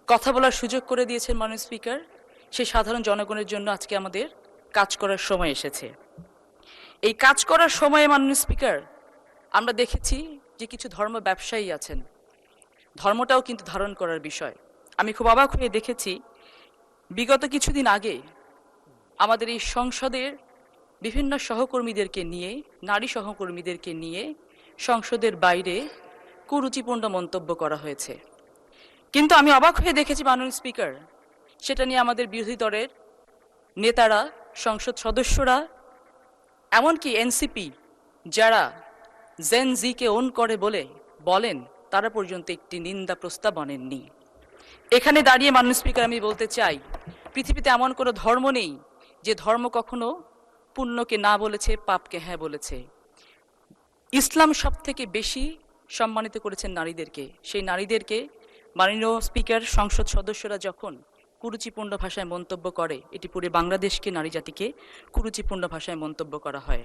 কথা বলার সুযোগ করে দিয়েছেন মাননীয় স্পিকার। সেই সাধারণ জনগণের জন্য আজকে আমাদের কাজ করার সময় এসেছে। এই কাজ করার সময়ে মাননীয় স্পিকার, আমরা দেখেছি যে কিছু ধর্ম ব্যবসায়ী আছেন, ধর্মটাও কিন্তু ধারণ করার বিষয়। আমি খুব অবাক হয়ে দেখেছি বিগত কিছুদিন আগে আমাদের এই সংসদের বিভিন্ন সহকর্মীদেরকে নিয়ে, নারী সহকর্মীদেরকে নিয়ে সংসদের বাইরে কুরুচিপূর্ণ মন্তব্য করা হয়েছে। কিন্তু আমি অবাক হয়ে দেখেছি মাননীয় স্পিকার, সেটা নিয়ে আমাদের বিরোধী দলের নেতারা, সংসদ সদস্যরা, এমনকি এনসিপি যারা জেন জিকে ওন করে বলেন, তারা পর্যন্ত একটি নিন্দা প্রস্তাব আনেননি। এখানে দাঁড়িয়ে মাননীয় স্পিকার আমি বলতে চাই, পৃথিবীতে এমন কোনো ধর্ম নেই যে ধর্ম কখনো পুণ্যকে না বলেছে, পাপকে হ্যাঁ বলেছে। ইসলাম সব থেকে বেশি সম্মানিত করেছেন নারীদেরকে। সেই নারীদেরকে মাননীয় স্পিকার, সংসদ সদস্যরা যখন কুরুচিপূর্ণ ভাষায় মন্তব্য করে, এটি পুরো বাংলাদেশকে, নারী জাতিকে কুরুচিপূর্ণ ভাষায় মন্তব্য করা হয়।